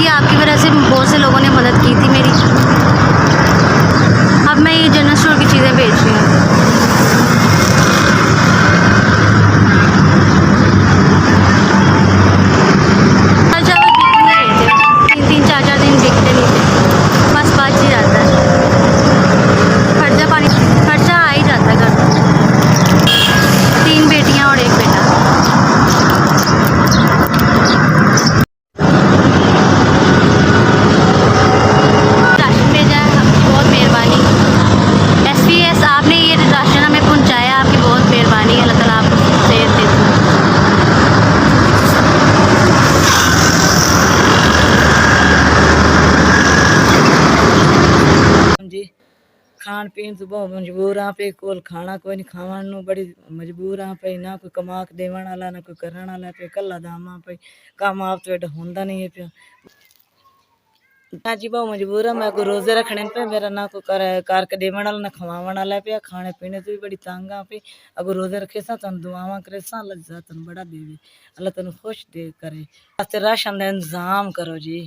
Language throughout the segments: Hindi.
थी, आपकी वजह से बहुत से लोगों ने मदद की थी मेरी। अब मैं ये जनरल स्टोर की चीज़ें बेच रही हूँ। हर जगह बिक नहीं रहे थे, 3-3 4-4 दिन बिकते नहीं थे, बस बच ही जाता है, खर्चा आ ही जाता है घर में। 3 बेटियाँ और 1 बेटा। राशन भेजा है, आपकी बहुत मेहरबानी। SVS आपने ये राशन हमें पहुँचाया, आपकी बहुत मेहरबानी। अल्लाह ताला आपको सेहत दे। जी खान पीन तो बहुत मजबूर हाँ पे, कोल खाना कोई नहीं खावन नू बड़ी मजबूर हाँ पे, ना कोई कमा के देवन वाला ना कोई करन वाला पे, कला दामा पे काम आप तो एडा होंदा नहीं है पे। ना जी बहुत मजबूर है, मैं कोई रोजे रखने पे, मेरा ना कोई कर के देवन वाला ना खवावन वाला पे, खाने पीने से भी बड़ी तंग हाँ पे। अगर रोजे रखे सा तन दुआवा करे सा, अल्लाह तन बड़ा देवे, अल्लाह तन खुश दे करे। राशन का इंतजाम करो जी,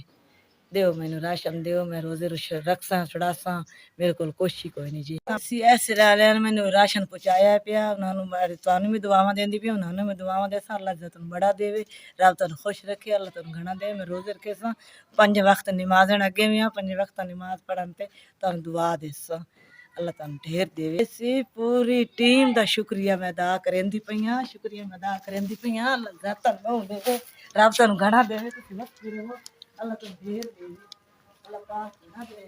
देओ मैनू राशन देओ, मैं रोजे रखसा छुड़ासा, मेरे को कुछ ही कोई नहीं जी। ऐसे वाले मैंने राशन पहुँचाया पिया, उन्होंने तुहानू भी दुआवां देंदी पी, उन्होंने मैं दुआवां देसा, अल्लाह तुम बड़ा देवे, रब तुम खुश रखे, अल्लाह तुम घना दे। मैं रोजे रखे सा 5 वक्त नमाज अगे भी हाँ, 5 वक्त नमाज पढ़न ते तुम दुआ देसा, अल्लाह तुम ढेर देवे। इसी पूरी टीम का शुक्रिया मैं अदा करेंदी पई हाँ, शुक्रिया मैं अदा करेंदी पई हाँ, अल्लाह तुम बहुत देवे, रब तुम घना देवे, तुम मस्त रहो, अल्लाह तुम ढेर देवे, अल्लाह पाक घना दे।